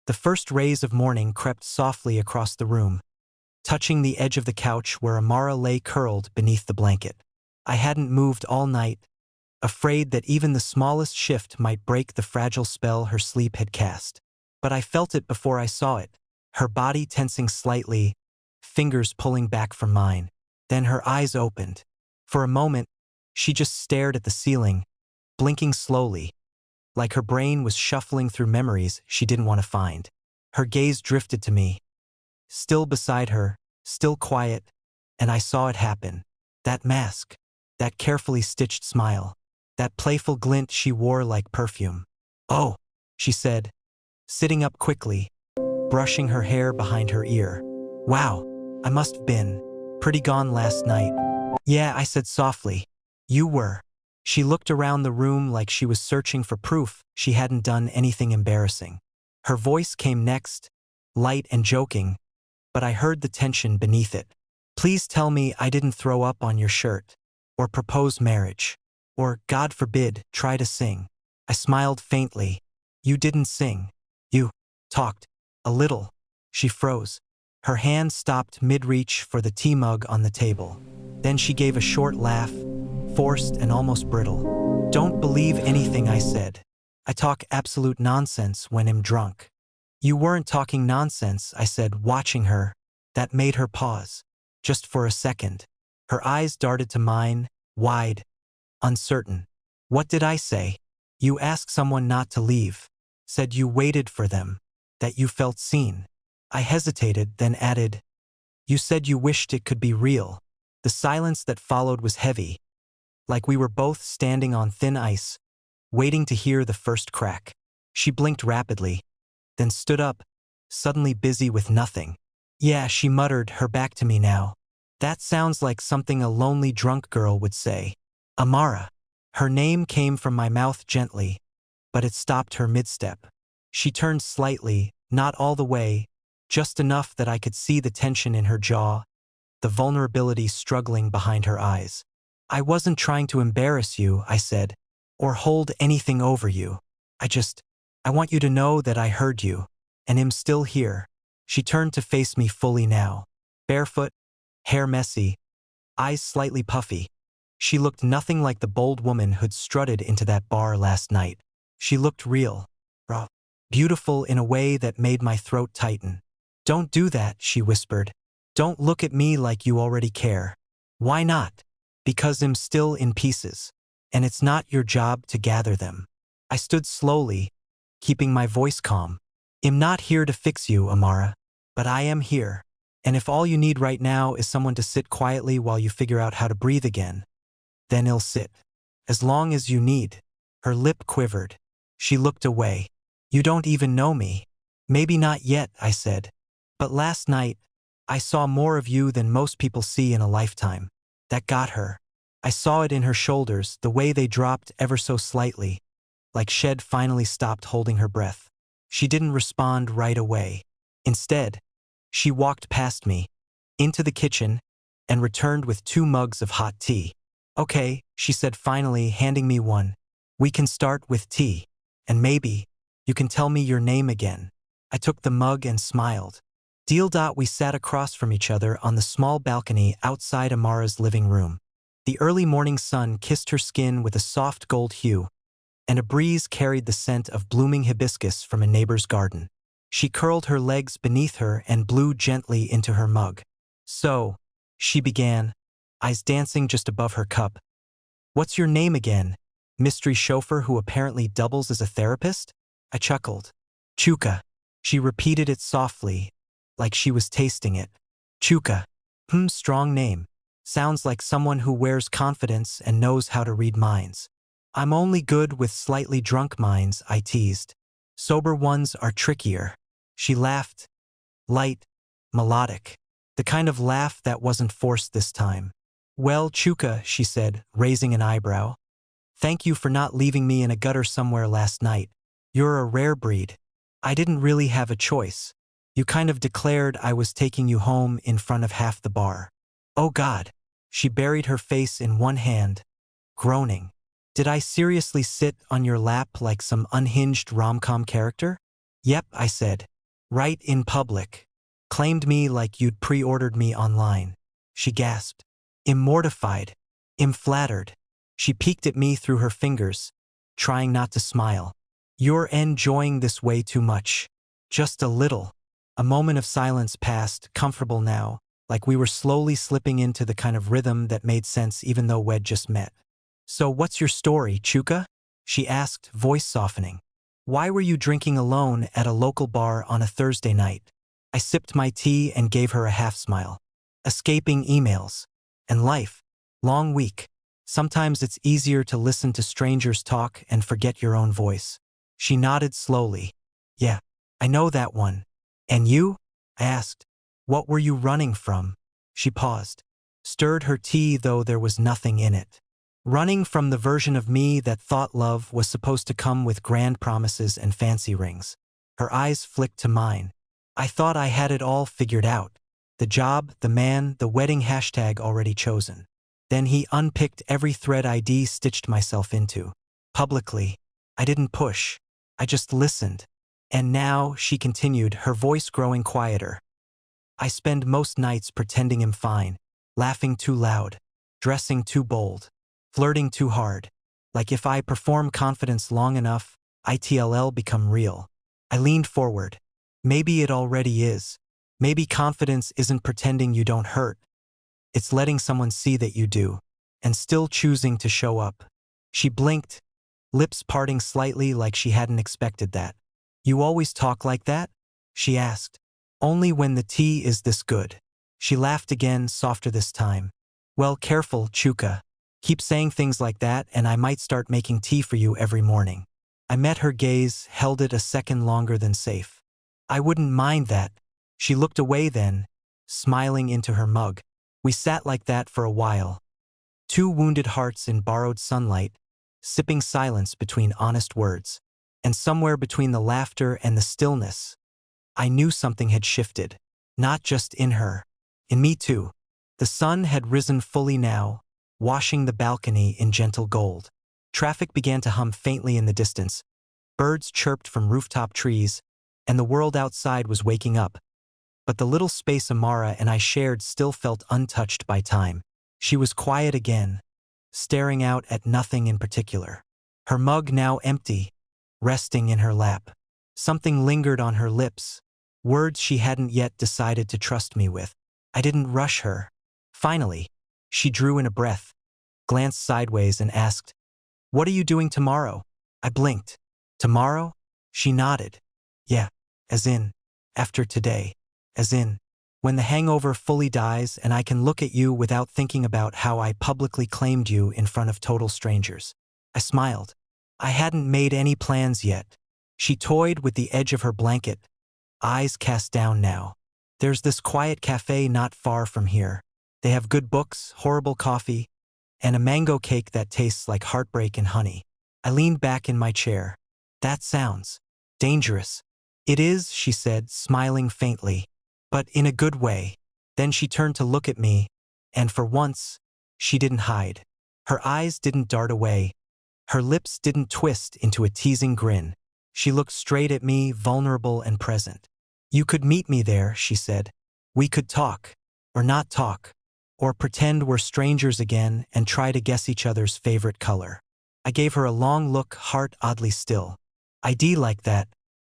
The first rays of morning crept softly across the room, touching the edge of the couch where Amara lay curled beneath the blanket. I hadn't moved all night, afraid that even the smallest shift might break the fragile spell her sleep had cast. But I felt it before I saw it, her body tensing slightly, fingers pulling back from mine. Then her eyes opened. For a moment, she just stared at the ceiling, blinking slowly, like her brain was shuffling through memories she didn't want to find. Her gaze drifted to me, still beside her, still quiet, and I saw it happen. That mask, that carefully stitched smile, that playful glint she wore like perfume. "Oh," she said, sitting up quickly, brushing her hair behind her ear. "Wow, I must have been pretty gone last night." "Yeah," I said softly. "You were." She looked around the room like she was searching for proof she hadn't done anything embarrassing. Her voice came next, light and joking, but I heard the tension beneath it. "Please tell me I didn't throw up on your shirt, or propose marriage, or, God forbid, try to sing." I smiled faintly. "You didn't sing. You talked. A little." She froze. Her hand stopped mid-reach for the tea mug on the table. Then she gave a short laugh, forced and almost brittle. "Don't believe anything I said. I talk absolute nonsense when I'm drunk." "You weren't talking nonsense," I said, watching her. That made her pause. Just for a second. Her eyes darted to mine, wide, uncertain. "What did I say?" "You asked someone not to leave. Said you waited for them. That you felt seen." I hesitated, then added, "You said you wished it could be real." The silence that followed was heavy, like we were both standing on thin ice, waiting to hear the first crack. She blinked rapidly, then stood up, suddenly busy with nothing. "Yeah," she muttered, her back to me now. "That sounds like something a lonely drunk girl would say." "Amara." Her name came from my mouth gently, but it stopped her mid-step. She turned slightly, not all the way, just enough that I could see the tension in her jaw, the vulnerability struggling behind her eyes. "I wasn't trying to embarrass you," I said, "or hold anything over you. I want you to know that I heard you, and am still here." She turned to face me fully now. Barefoot, hair messy, eyes slightly puffy. She looked nothing like the bold woman who'd strutted into that bar last night. She looked real, raw, beautiful in a way that made my throat tighten. "Don't do that," she whispered. "Don't look at me like you already care." "Why not?" "Because I'm still in pieces, and it's not your job to gather them." I stood slowly, keeping my voice calm. "I'm not here to fix you, Amara, but I am here. And if all you need right now is someone to sit quietly while you figure out how to breathe again, then I'll sit. As long as you need." Her lip quivered. She looked away. "You don't even know me." "Maybe not yet," I said. "But last night, I saw more of you than most people see in a lifetime." That got her. I saw it in her shoulders, the way they dropped ever so slightly, like Shed finally stopped holding her breath. She didn't respond right away. Instead, she walked past me, into the kitchen, and returned with 2 mugs of hot tea. "Okay," she said finally, handing me one. "We can start with tea, and maybe you can tell me your name again." I took the mug and smiled. Deal. We sat across from each other on the small balcony outside Amara's living room. The early morning sun kissed her skin with a soft gold hue, and a breeze carried the scent of blooming hibiscus from a neighbor's garden. She curled her legs beneath her and blew gently into her mug. "So," she began, eyes dancing just above her cup. "What's your name again? Mystery chauffeur who apparently doubles as a therapist?" I chuckled. "Chuka." She repeated it softly, like she was tasting it. "Chuka. Strong name. Sounds like someone who wears confidence and knows how to read minds." "I'm only good with slightly drunk minds," I teased. "Sober ones are trickier." She laughed, light, melodic, the kind of laugh that wasn't forced this time. "Well, Chuka," she said, raising an eyebrow, "thank you for not leaving me in a gutter somewhere last night. You're a rare breed. I didn't really have a choice. You kind of declared I was taking you home in front of half the bar." "Oh God." She buried her face in one hand, groaning. "Did I seriously sit on your lap like some unhinged rom-com character?" "Yep," I said. Right in public. Claimed me like you'd pre-ordered me online. She gasped. Immortified. Flattered. She peeked at me through her fingers, trying not to smile. You're enjoying this way too much. Just a little. A moment of silence passed, comfortable now, like we were slowly slipping into the kind of rhythm that made sense even though we'd just met. So what's your story, Chuka? She asked, voice softening. Why were you drinking alone at a local bar on a Thursday night? I sipped my tea and gave her a half smile. Escaping emails. And life. Long week. Sometimes it's easier to listen to strangers talk and forget your own voice. She nodded slowly. Yeah, I know that one. And you? I asked. What were you running from? She paused. Stirred her tea though there was nothing in it. Running from the version of me that thought love was supposed to come with grand promises and fancy rings. Her eyes flicked to mine. I thought I had it all figured out. The job, the man, the wedding hashtag already chosen. Then he unpicked every thread I stitched myself into. Publicly. I didn't push. I just listened. And now, she continued, her voice growing quieter. I spend most nights pretending I'm fine, laughing too loud, dressing too bold, flirting too hard. Like if I perform confidence long enough, it'll become real. I leaned forward. Maybe it already is. Maybe confidence isn't pretending you don't hurt. It's letting someone see that you do, and still choosing to show up. She blinked, lips parting slightly like she hadn't expected that. You always talk like that? She asked. Only when the tea is this good. She laughed again, softer this time. Well, careful, Chuka. Keep saying things like that and I might start making tea for you every morning. I met her gaze, held it a second longer than safe. I wouldn't mind that. She looked away then, smiling into her mug. We sat like that for a while. Two wounded hearts in borrowed sunlight, sipping silence between honest words. And somewhere between the laughter and the stillness, I knew something had shifted. Not just in her. In me too. The sun had risen fully now, washing the balcony in gentle gold. Traffic began to hum faintly in the distance. Birds chirped from rooftop trees, and the world outside was waking up. But the little space Amara and I shared still felt untouched by time. She was quiet again, staring out at nothing in particular. Her mug now empty, resting in her lap. Something lingered on her lips, words she hadn't yet decided to trust me with. I didn't rush her. Finally, she drew in a breath, glanced sideways and asked, "What are you doing tomorrow?" I blinked. Tomorrow? She nodded. Yeah, as in, after today. As in, when the hangover fully dies and I can look at you without thinking about how I publicly claimed you in front of total strangers. I smiled. I hadn't made any plans yet. She toyed with the edge of her blanket, eyes cast down now. There's this quiet cafe not far from here. They have good books, horrible coffee, and a mango cake that tastes like heartbreak and honey. I leaned back in my chair. That sounds dangerous. It is, she said, smiling faintly, but in a good way. Then she turned to look at me, and for once, she didn't hide. Her eyes didn't dart away. Her lips didn't twist into a teasing grin. She looked straight at me, vulnerable and present. You could meet me there, she said. We could talk, or not talk, or pretend we're strangers again and try to guess each other's favorite color. I gave her a long look, heart oddly still. I'd like that.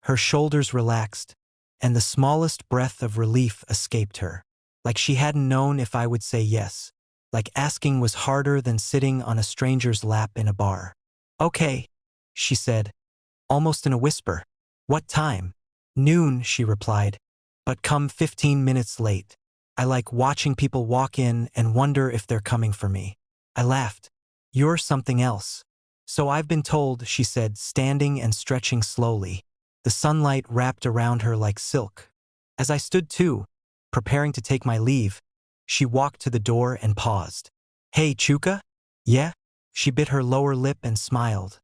Her shoulders relaxed, and the smallest breath of relief escaped her. Like she hadn't known if I would say yes. Like asking was harder than sitting on a stranger's lap in a bar. Okay, she said, almost in a whisper. What time? Noon, she replied, but come 15 minutes late. I like watching people walk in and wonder if they're coming for me. I laughed. You're something else. So I've been told, she said, standing and stretching slowly. The sunlight wrapped around her like silk. As I stood too, preparing to take my leave, she walked to the door and paused. Hey, Chuka? Yeah? She bit her lower lip and smiled.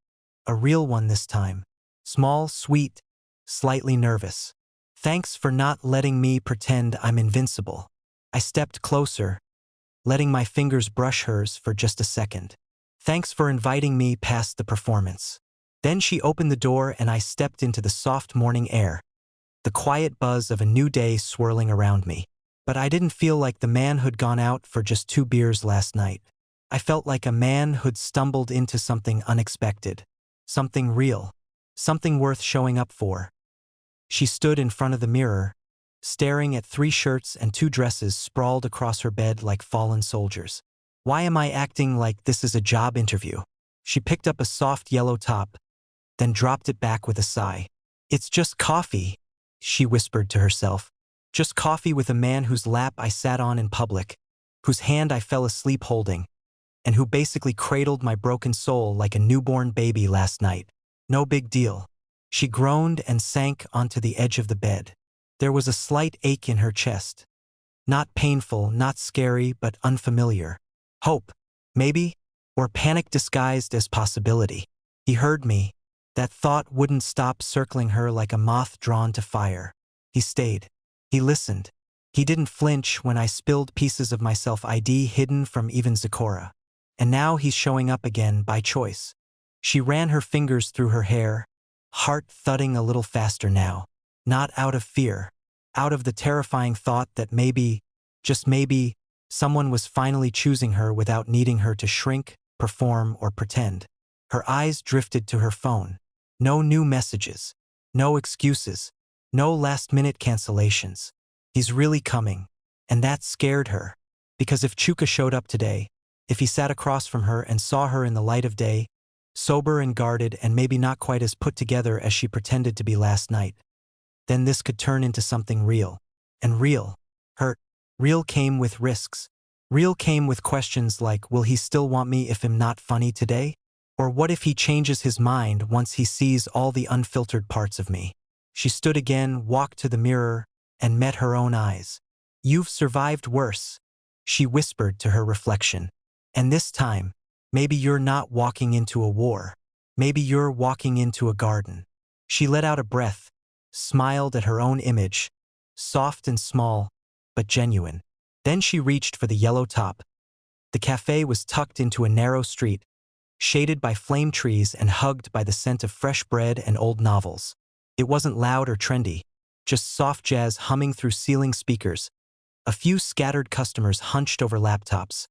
A real one this time. Small, sweet, slightly nervous. Thanks for not letting me pretend I'm invincible. I stepped closer, letting my fingers brush hers for just a second. Thanks for inviting me past the performance. Then she opened the door and I stepped into the soft morning air. the quiet buzz of a new day swirling around me. But I didn't feel like the man who'd gone out for just 2 beers last night. I felt like a man who'd stumbled into something unexpected, something real, something worth showing up for. She stood in front of the mirror, staring at 3 shirts and 2 dresses sprawled across her bed like fallen soldiers. Why am I acting like this is a job interview? She picked up a soft yellow top, then dropped it back with a sigh. It's just coffee, she whispered to herself. Just coffee with a man whose lap I sat on in public, whose hand I fell asleep holding, and who basically cradled my broken soul like a newborn baby last night. No big deal. She groaned and sank onto the edge of the bed. There was a slight ache in her chest. Not painful, not scary, but unfamiliar. Hope, maybe? Or panic disguised as possibility. He heard me. That thought wouldn't stop circling her like a moth drawn to fire. He stayed. He listened. He didn't flinch when I spilled pieces of my self-ID hidden from even Zikora. And now he's showing up again by choice. She ran her fingers through her hair, heart thudding a little faster now. Not out of fear. Out of the terrifying thought that maybe, just maybe, someone was finally choosing her without needing her to shrink, perform, or pretend. Her eyes drifted to her phone. No new messages. No excuses. No last-minute cancellations. He's really coming. And that scared her. Because if Chuka showed up today, if he sat across from her and saw her in the light of day, sober and guarded and maybe not quite as put together as she pretended to be last night, then this could turn into something real. And real hurt. Real came with risks. Real came with questions like, will he still want me if I'm not funny today? Or what if he changes his mind once he sees all the unfiltered parts of me? She stood again, walked to the mirror, and met her own eyes. You've survived worse, she whispered to her reflection. And this time, maybe you're not walking into a war. Maybe you're walking into a garden. She let out a breath, smiled at her own image, soft and small, but genuine. Then she reached for the yellow top. The cafe was tucked into a narrow street, shaded by flame trees and hugged by the scent of fresh bread and old novels. It wasn't loud or trendy, just soft jazz humming through ceiling speakers, a few scattered customers hunched over laptops,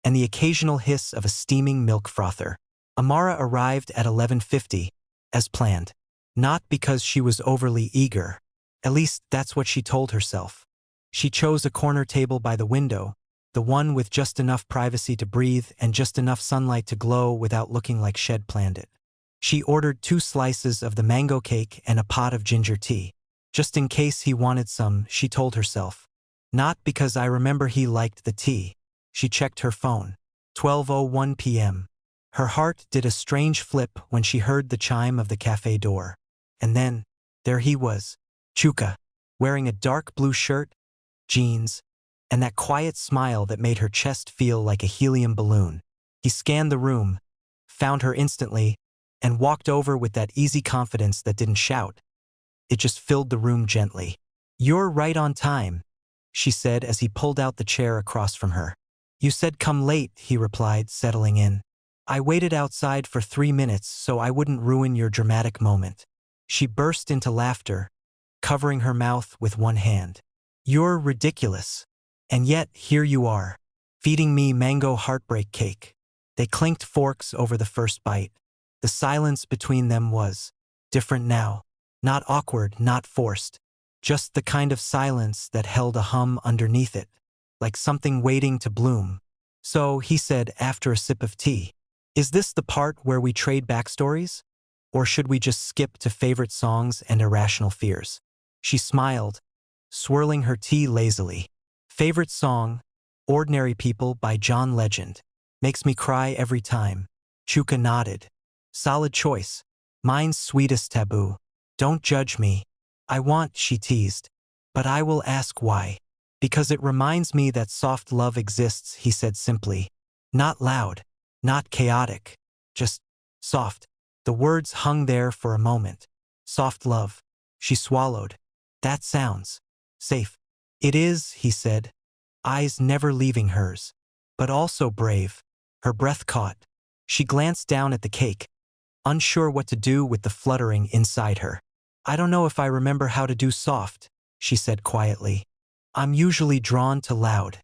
and the occasional hiss of a steaming milk frother. Amara arrived at 11:50, as planned. Not because she was overly eager. At least that's what she told herself. She chose a corner table by the window, the one with just enough privacy to breathe and just enough sunlight to glow without looking like Shed planned it. She ordered 2 slices of the mango cake and a pot of ginger tea. Just in case he wanted some, she told herself. Not because I remember he liked the tea. She checked her phone. 12:01 p.m. Her heart did a strange flip when she heard the chime of the cafe door. And then, there he was, Chuka, wearing a dark blue shirt, jeans, and that quiet smile that made her chest feel like a helium balloon. He scanned the room, found her instantly, and walked over with that easy confidence that didn't shout. It just filled the room gently. You're right on time, she said as he pulled out the chair across from her. You said come late, he replied, settling in. I waited outside for 3 minutes so I wouldn't ruin your dramatic moment. She burst into laughter, covering her mouth with one hand. You're ridiculous. And yet, here you are, feeding me mango heartbreak cake. They clinked forks over the first bite. The silence between them was different now. Not awkward, not forced. Just the kind of silence that held a hum underneath it, like something waiting to bloom. So, he said after a sip of tea, is this the part where we trade backstories? Or should we just skip to favorite songs and irrational fears? She smiled, swirling her tea lazily. Favorite song, Ordinary People by John Legend. Makes me cry every time. Chuka nodded. Solid choice. Mine's Sweetest Taboo. Don't judge me. I want, she teased. But I will ask why. Because it reminds me that soft love exists, he said simply. Not loud. Not chaotic. Just soft. The words hung there for a moment. Soft love. She swallowed. That sounds safe. It is, he said, eyes never leaving hers. But also brave. Her breath caught. She glanced down at the cake, unsure what to do with the fluttering inside her. I don't know if I remember how to do soft, she said quietly. I'm usually drawn to loud.